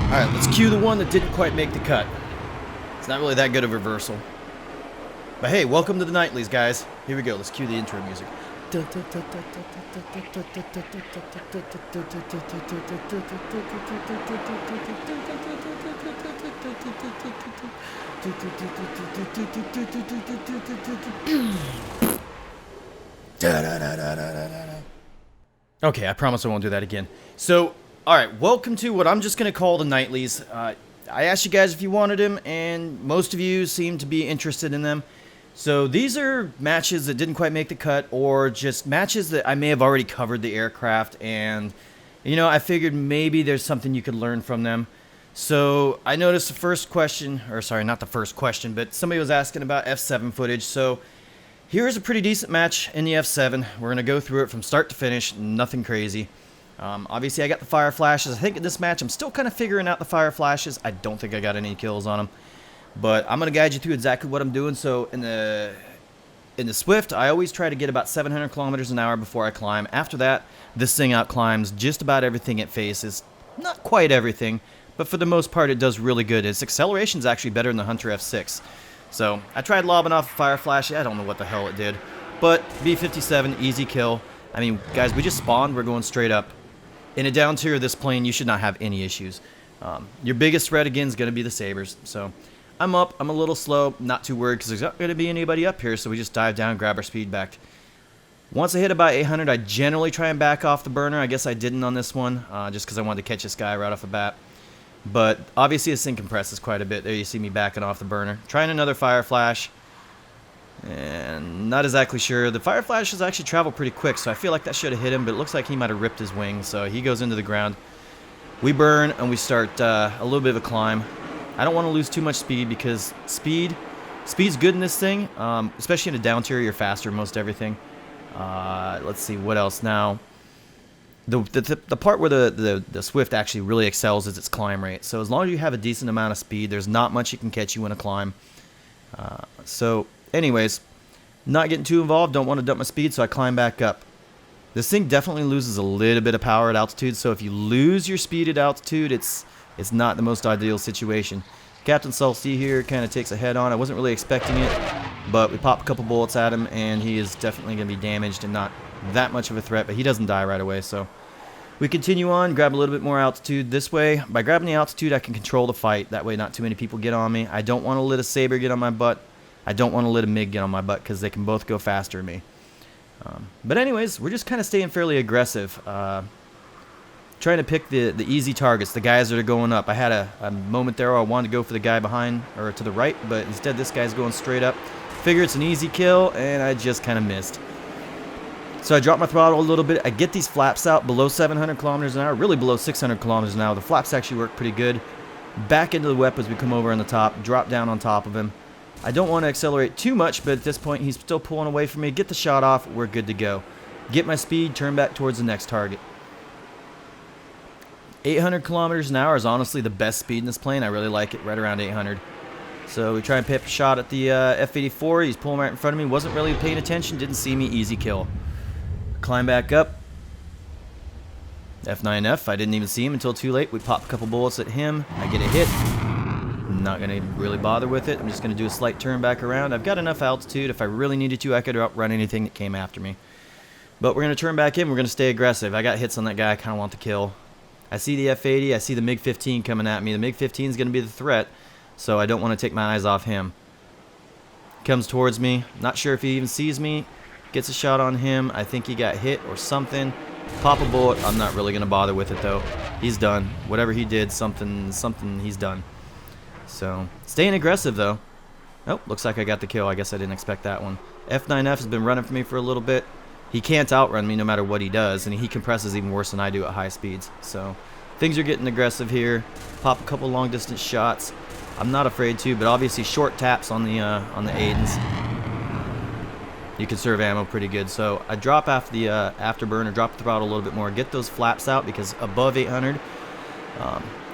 Alright, let's cue the one that didn't quite make the cut. It's not really that good of a reversal. But hey, welcome to the Nightlies, guys. Here we go, let's cue the intro music. Okay, I promise I won't do that again. So, alright, welcome to what I'm just going to call the Nightlies. I asked you guys if you wanted them, and most of you seem to be interested in them. So these are matches that didn't quite make the cut, or just matches that I may have already covered the aircraft, and, you know, I figured maybe there's something you could learn from them. So I noticed the first question, or sorry, not the first question, but somebody was asking about F7 footage. So here's a pretty decent match in the F7. We're going to go through it from start to finish, nothing crazy. Obviously, I got the fire flashes. I think in this match, I'm still kind of figuring out the fire flashes. I don't think I got any kills on them. But I'm going to guide you through exactly what I'm doing. So in the Swift, I always try to get about 700 kilometers an hour before I climb. After that, this thing out climbs just about everything it faces. Not quite everything, but for the most part, it does really good. Its acceleration is actually better than the Hunter F6. So I tried lobbing off a fire flash. I don't know what the hell it did. But B-57, easy kill. I mean, guys, we just spawned. We're going straight up. In a down tier of this plane, you should not have any issues. Your biggest threat, again, is going to be the Sabres. So I'm up. I'm a little slow. Not too worried because there's not going to be anybody up here. So we just dive down, grab our speed back. Once I hit about 800, I generally try and back off the burner. I guess I didn't on this one just because I wanted to catch this guy right off the bat. But obviously, this thing compresses quite a bit. There you see me backing off the burner. Trying another fire flash. And not exactly sure. The fire flashes actually travel pretty quick, so I feel like that should have hit him, but it looks like he might have ripped his wing, so he goes into the ground. We burn, and we start a little bit of a climb. I don't want to lose too much speed, because speed's good in this thing, especially in a down tier. You're faster most everything. Let's see, what else now? The part where the Swift actually really excels is its climb rate, so as long as you have a decent amount of speed, there's not much it can catch you in a climb. Anyways, not getting too involved, don't want to dump my speed, so I climb back up. This thing definitely loses a little bit of power at altitude, so if you lose your speed at altitude, it's not the most ideal situation. Captain Salty here kind of takes a head on. I wasn't really expecting it, but we pop a couple bullets at him, and he is definitely going to be damaged and not that much of a threat, but he doesn't die right away, so we continue on, grab a little bit more altitude this way. By grabbing the altitude, I can control the fight. That way not too many people get on me. I don't want to let a Sabre get on my butt. I don't want to let a MiG get on my butt because they can both go faster than me. But anyways, we're just kind of staying fairly aggressive. Trying to pick the easy targets, the guys that are going up. I had a moment there where I wanted to go for the guy behind or to the right, but instead this guy's going straight up. Figure it's an easy kill, and I just kind of missed. So I drop my throttle a little bit. I get these flaps out below 700 kilometers an hour, really below 600 kilometers an hour. The flaps actually work pretty good. Back into the whip as we come over on the top, drop down on top of him. I don't want to accelerate too much, but at this point, he's still pulling away from me. Get the shot off. We're good to go. Get my speed, turn back towards the next target. 800 kilometers an hour is honestly the best speed in this plane. I really like it, right around 800. So we try and pick a shot at the F-84. He's pulling right in front of me. Wasn't really paying attention. Didn't see me. Easy kill. Climb back up. F9F. I didn't even see him until too late. We pop a couple bullets at him. I get a hit. Not going to really bother with it. I'm just going to do a slight turn back around. I've got enough altitude. If I really needed to, I could outrun anything that came after me. But we're going to turn back in. We're going to stay aggressive. I got hits on that guy. I kind of want the kill. I see the F-80. I see the MiG-15 coming at me. The MiG-15 is going to be the threat, so I don't want to take my eyes off him. Comes towards me. Not sure if he even sees me. Gets a shot on him. I think he got hit or something. Pop a bullet. I'm not really going to bother with it, though. He's done. Whatever he did, something, he's done. So, staying aggressive, though. Oh, looks like I got the kill. I guess I didn't expect that one. F9F has been running for me for a little bit. He can't outrun me no matter what he does, and he compresses even worse than I do at high speeds. So, things are getting aggressive here. Pop a couple long-distance shots. I'm not afraid to, but obviously short taps on the Aidens. You conserve ammo pretty good. So, I drop after the afterburner, drop the throttle a little bit more, get those flaps out because above 800...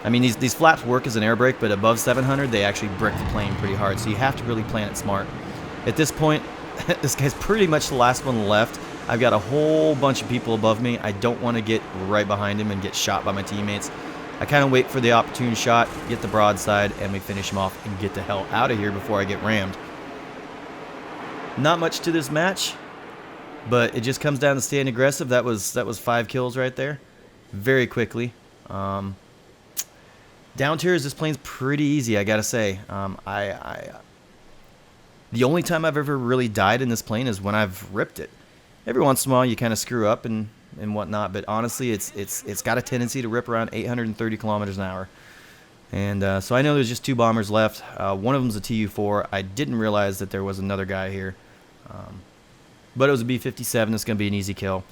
I mean, these flaps work as an air brake, but above 700, they actually brick the plane pretty hard, so you have to really plan it smart. At this point, this guy's pretty much the last one left. I've got a whole bunch of people above me. I don't want to get right behind him and get shot by my teammates. I kind of wait for the opportune shot, get the broadside, and we finish him off and get the hell out of here before I get rammed. Not much to this match, but it just comes down to staying aggressive. That was 5 kills right there, very quickly. Down tiers, this plane's pretty easy, I gotta say. The only time I've ever really died in this plane is when I've ripped it. Every once in a while, you kind of screw up and whatnot, but honestly, it's got a tendency to rip around 830 kilometers an hour. And so I know there's just 2 bombers left. One of them's a Tu-4. I didn't realize that there was another guy here, but it was a B-57. It's gonna be an easy kill.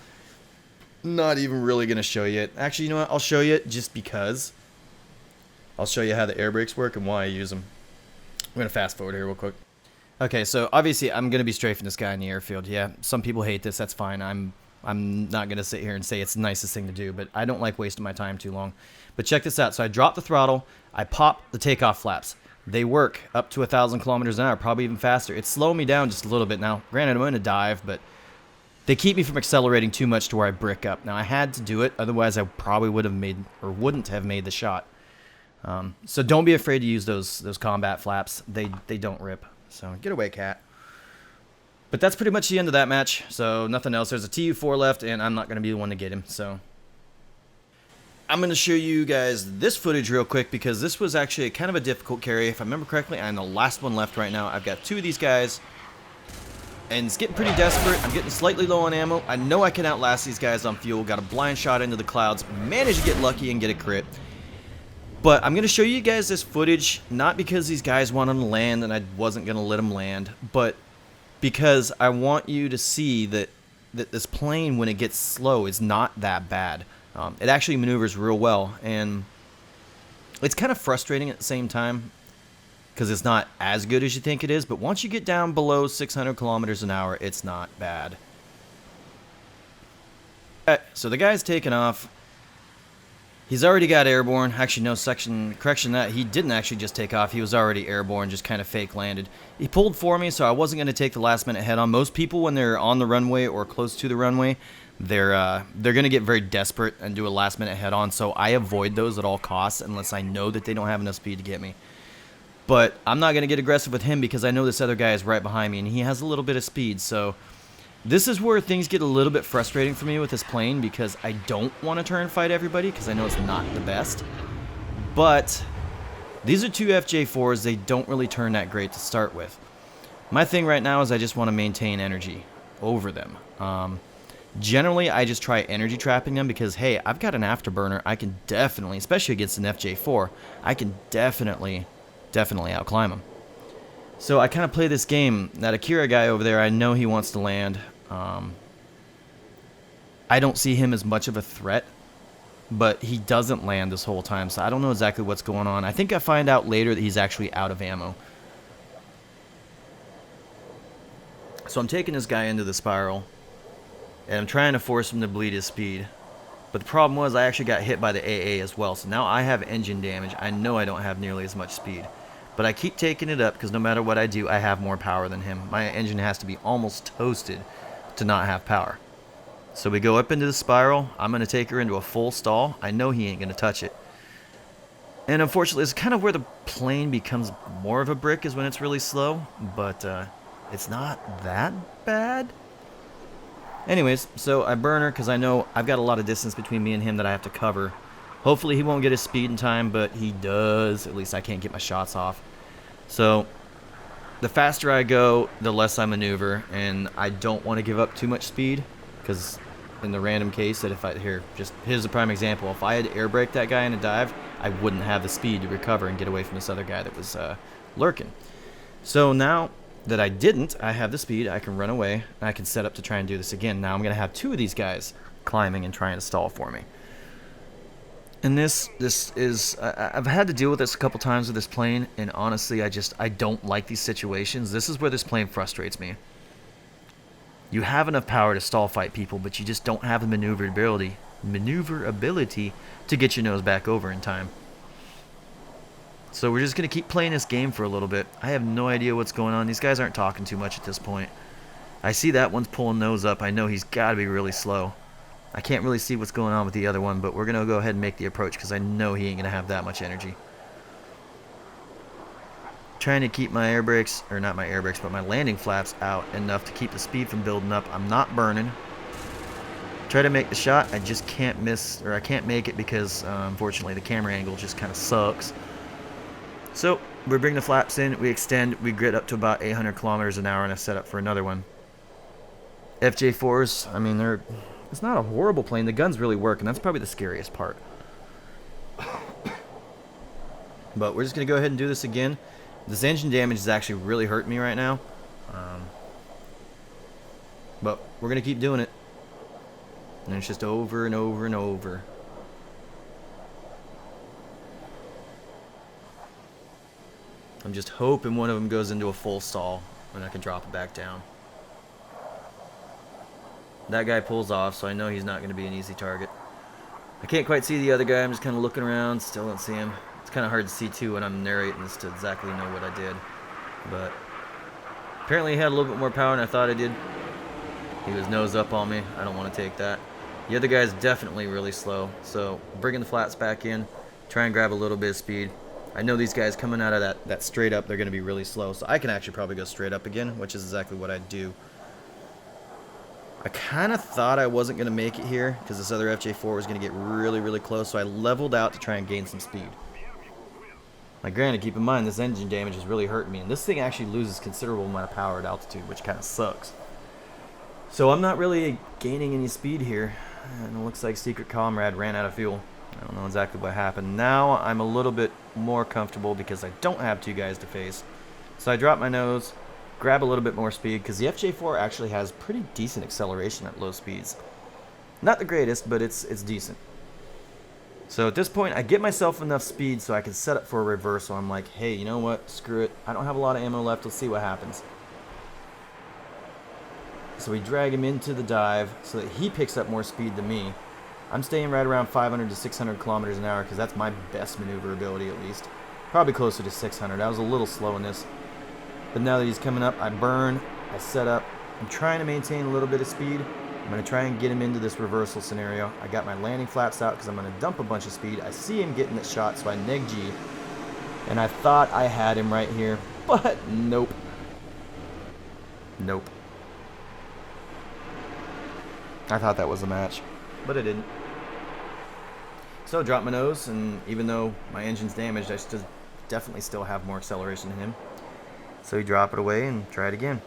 Not even really gonna show you it. Actually, you know what? I'll show you it just because. I'll show you how the air brakes work and why I use them. I'm going to fast forward here real quick. Okay, so obviously I'm going to be strafing this guy in the airfield. Yeah, some people hate this. That's fine. I'm not going to sit here and say it's the nicest thing to do, but I don't like wasting my time too long. But check this out. So I drop the throttle. I pop the takeoff flaps. They work up to 1,000 kilometers an hour, probably even faster. It's slowing me down just a little bit now. Granted, I'm going to dive, but they keep me from accelerating too much to where I brick up. Now, I had to do it. Otherwise, I probably would have made or wouldn't have made the shot. So don't be afraid to use those combat flaps. They don't rip. So get away, cat. But that's pretty much the end of that match. So nothing else. There's a Tu-4 left, and I'm not going to be the one to get him. So I'm going to show you guys this footage real quick because this was actually kind of a difficult carry. If I remember correctly, I'm the last one left right now. I've got 2 of these guys, and it's getting pretty desperate. I'm getting slightly low on ammo. I know I can outlast these guys on fuel. Got a blind shot into the clouds. Managed to get lucky and get a crit. But I'm going to show you guys this footage, not because these guys wanted to land and I wasn't going to let them land, but because I want you to see that this plane, when it gets slow, is not that bad. It actually maneuvers real well, and it's kind of frustrating at the same time because it's not as good as you think it is, but once you get down below 600 kilometers an hour, it's not bad. So the guy's taking off. He's already got airborne. Actually, no, correction that he didn't actually just take off. He was already airborne, just kind of fake landed. He pulled for me, so I wasn't going to take the last minute head on. Most people, when they're on the runway or close to the runway, they're going to get very desperate and do a last minute head on. So I avoid those at all costs unless I know that they don't have enough speed to get me. But I'm not going to get aggressive with him because I know this other guy is right behind me and he has a little bit of speed. So this is where things get a little bit frustrating for me with this plane because I don't want to turn and fight everybody because I know it's not the best. But these are 2 FJ4s. They don't really turn that great to start with. My thing right now is I just want to maintain energy over them. Generally, I just try energy trapping them because, hey, I've got an afterburner. I can definitely, especially against an FJ4, I can definitely outclimb them. So I kind of play this game. That Akira guy over there, I know he wants to land. I don't see him as much of a threat, but he doesn't land this whole time, so I don't know exactly what's going on. I think I find out later that he's actually out of ammo. So I'm taking this guy into the spiral, and I'm trying to force him to bleed his speed. But the problem was I actually got hit by the AA as well, so now I have engine damage. I know I don't have nearly as much speed. But I keep taking it up because no matter what I do, I have more power than him. My engine has to be almost toasted to not have power. So we go up into the spiral. I'm going to take her into a full stall. I know he ain't going to touch it. And unfortunately, it's kind of where the plane becomes more of a brick is when it's really slow. But it's not that bad. Anyways, so I burn her because I know I've got a lot of distance between me and him that I have to cover. Hopefully he won't get his speed in time, but he does. At least I can't get my shots off. So the faster I go, the less I maneuver, and I don't want to give up too much speed because in the random case that if I here's a prime example. If I had to air brake that guy in a dive, I wouldn't have the speed to recover and get away from this other guy that was lurking. So now that I didn't, I have the speed. I can run away, and I can set up to try and do this again. Now I'm going to have 2 of these guys climbing and trying to stall for me. And this is, I've had to deal with this a couple times with this plane, and honestly, I don't like these situations. This is where this plane frustrates me. You have enough power to stall fight people, but you just don't have the maneuverability to get your nose back over in time. So we're just going to keep playing this game for a little bit. I have no idea what's going on. These guys aren't talking too much at this point. I see that one's pulling nose up. I know he's got to be really slow. I can't really see what's going on with the other one, but we're going to go ahead and make the approach because I know he ain't going to have that much energy. Trying to keep my air brakes, or not my air brakes, but my landing flaps out enough to keep the speed from building up. I'm not burning. Try to make the shot. I just can't miss, or I can't make it because, unfortunately, the camera angle just kind of sucks. So, we bring the flaps in, we extend, we grit up to about 800 kilometers an hour, and I set up for another one. FJ4s, I mean, it's not a horrible plane. The guns really work, and that's probably the scariest part. But we're just going to go ahead and do this again. This engine damage is actually really hurting me right now. But we're going to keep doing it. And it's just over and over and over. I'm just hoping one of them goes into a full stall and I can drop it back down. That guy pulls off, so I know he's not going to be an easy target. I can't quite see the other guy. I'm just kind of looking around. Still don't see him. It's kind of hard to see, too, when I'm narrating this to exactly know what I did. But apparently he had a little bit more power than I thought I did. He was nose up on me. I don't want to take that. The other guy's definitely really slow. So bringing the flats back in, try and grab a little bit of speed. I know these guys coming out of that straight up, they're going to be really slow. So I can actually probably go straight up again, which is exactly what I do. I kind of thought I wasn't going to make it here because this other FJ4 was going to get really, really close. So I leveled out to try and gain some speed. Like, granted, keep in mind, this engine damage is really hurting me. And this thing actually loses considerable amount of power at altitude, which kind of sucks. So I'm not really gaining any speed here. And it looks like Secret Comrade ran out of fuel. I don't know exactly what happened. Now I'm a little bit more comfortable because I don't have two guys to face. So I drop my nose, grab a little bit more speed, because the FJ4 actually has pretty decent acceleration at low speeds. Not the greatest, but it's decent. So at this point, I get myself enough speed so I can set up for a reversal. I'm like, hey, you know what? Screw it. I don't have a lot of ammo left. Let's see what happens. So we drag him into the dive so that he picks up more speed than me. I'm staying right around 500 to 600 kilometers an hour because that's my best maneuverability at least. Probably closer to 600. I was a little slow in this. But now that he's coming up, I burn, I set up. I'm trying to maintain a little bit of speed. I'm going to try and get him into this reversal scenario. I got my landing flaps out because I'm going to dump a bunch of speed. I see him getting that shot, so I neg G. And I thought I had him right here, but nope. Nope. I thought that was a match, but it didn't. So I drop my nose, and even though my engine's damaged, I definitely still have more acceleration than him. So you drop it away and try it again.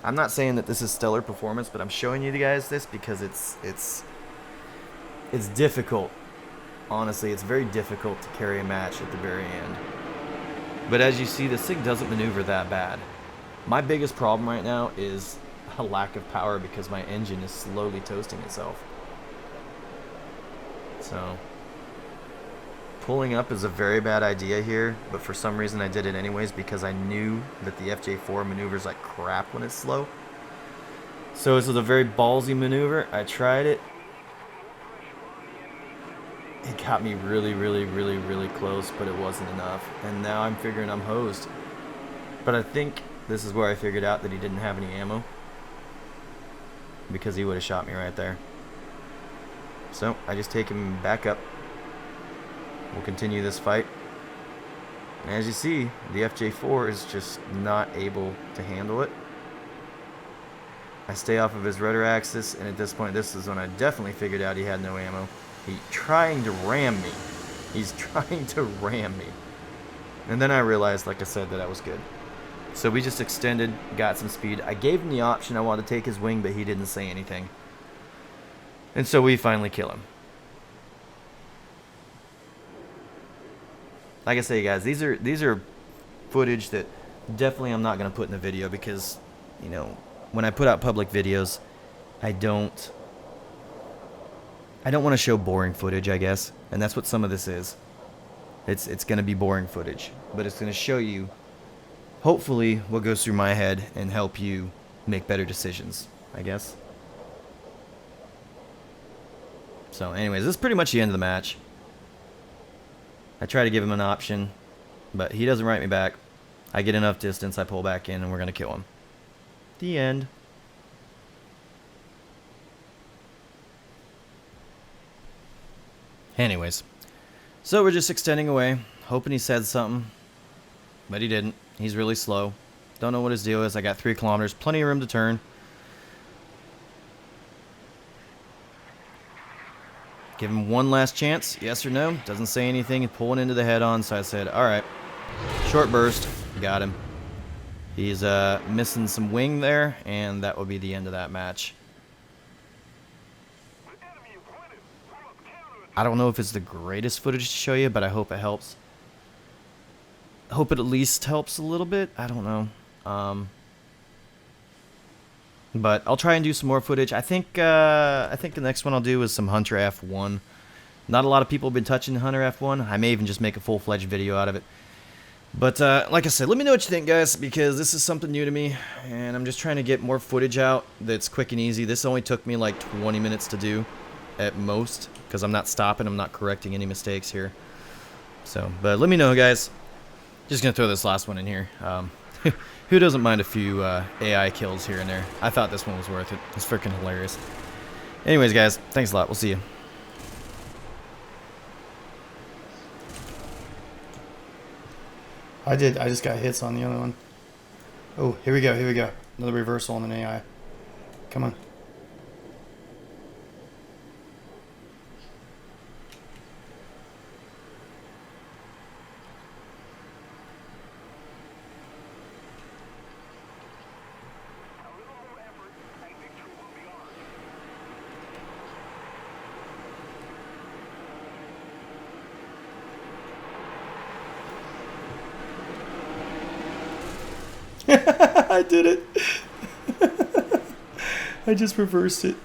I'm not saying that this is stellar performance, but I'm showing you guys this because it's difficult. Honestly, it's very difficult to carry a match at the very end. But as you see, this thing doesn't maneuver that bad. My biggest problem right now is a lack of power because my engine is slowly toasting itself. So pulling up is a very bad idea here, but for some reason I did it anyways because I knew that the FJ4 maneuvers like crap when it's slow. So this was a very ballsy maneuver. I tried it. It got me really, really, really, really close, but it wasn't enough. And now I'm figuring I'm hosed. But I think this is where I figured out that he didn't have any ammo, because he would have shot me right there. So I just take him back up. We'll continue this fight. And as you see, the FJ4 is just not able to handle it. I stay off of his rudder axis, and at this point, this is when I definitely figured out he had no ammo. He's trying to ram me. He's trying to ram me. And then I realized, like I said, that I was good. So we just extended, got some speed. I gave him the option. I wanted to take his wing, but he didn't say anything. And so we finally kill him. Like I say, guys, these are footage that definitely I'm not going to put in the video because, you know, when I put out public videos, I don't want to show boring footage, I guess. And that's what some of this is. It's going to be boring footage, but it's going to show you, hopefully, what goes through my head and help you make better decisions, I guess. So anyways, this is pretty much the end of the match. I try to give him an option, but he doesn't write me back. I get enough distance, I pull back in, and we're going to kill him. The end. Anyways, so we're just extending away, hoping he said something, but he didn't. He's really slow. Don't know what his deal is. I got 3 kilometers, plenty of room to turn. Give him one last chance, yes or no. Doesn't say anything, pulling into the head-on, so I said, alright. Short burst, got him. He's missing some wing there, and that will be the end of that match. I don't know if it's the greatest footage to show you, but I hope it helps. I hope it at least helps a little bit. I don't know. But I'll try and do some more footage. I think the next one I'll do is some Hunter F1. Not a lot of people have been touching Hunter F1. I may even just make a full-fledged video out of it. But like I said, let me know what you think, guys, because this is something new to me, and I'm just trying to get more footage out that's quick and easy. This only took me like 20 minutes to do at most, because I'm not stopping, I'm not correcting any mistakes here. So, but let me know, guys. Just gonna throw this last one in here. Who doesn't mind a few AI kills here and there? I thought this one was worth it. It's freaking hilarious. Anyways, guys, thanks a lot. We'll see you. I just got hits on the other one. Oh, here we go. Here we go. Another reversal on an AI. Come on. I did it. I just reversed it.